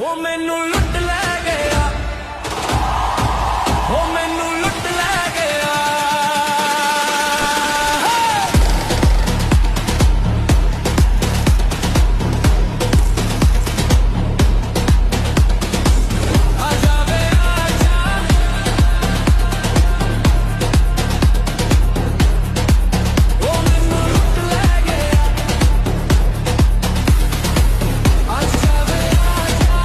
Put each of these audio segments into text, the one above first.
ਉਹ ਮੈਨੂੰ ਲੁੱਟ ਲੈ ਗਿਆ, ਉਹ ਮੈਨੂੰ ਲੁੱਟ ਲੈ ਗਿਆ। ਆ ਜਾਵੇ ਆ ਜਾ, ਉਹ ਮੈਨੂੰ ਲੁੱਟ ਲੈ ਗਿਆ। ਆ ਜਾਵੇ ਆ ਜਾ,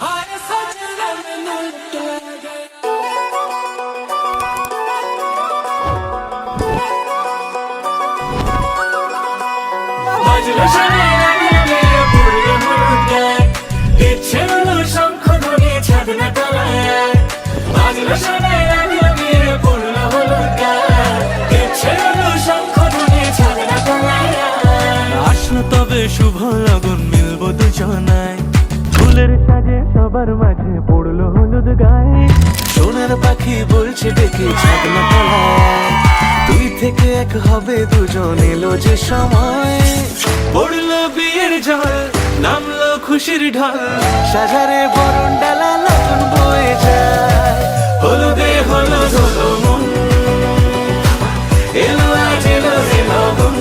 ਹਾਏ ਸੱਜਣਾ ਮੈਨੂੰ ਲੁੱਟ ਲੈ ਗਿਆ। বাজলো শোনে নামিয়ে পড়লো হলুদ গায়ে, ইচ্ছে হলো শঙ্খ ধরিয়ে ছাদ না তলায়। বাজলো শোনে নামিয়ে পড়লো হলুদ গায়ে, ইচ্ছে হলো শঙ্খ ধরিয়ে ছাদ না তলায়। আসলো তবে শুভ লগন মিলবো দুজনায়, ফুলের সাজে সবার মাঝে পড়লো হলুদ গায়ে। সোনার পাখি বলছে ডেকে ছাদ না তলায়, দুই থেকে এক হবে দুজন এলো যে সময়। পড়লো বিয়ের জল, নামলো খুশির ঢল, সাজারে বরণ ডালা লগন বয়ে যায়। হলুদে হলুদ হলো মন, এলো আজ এলো রে লগন।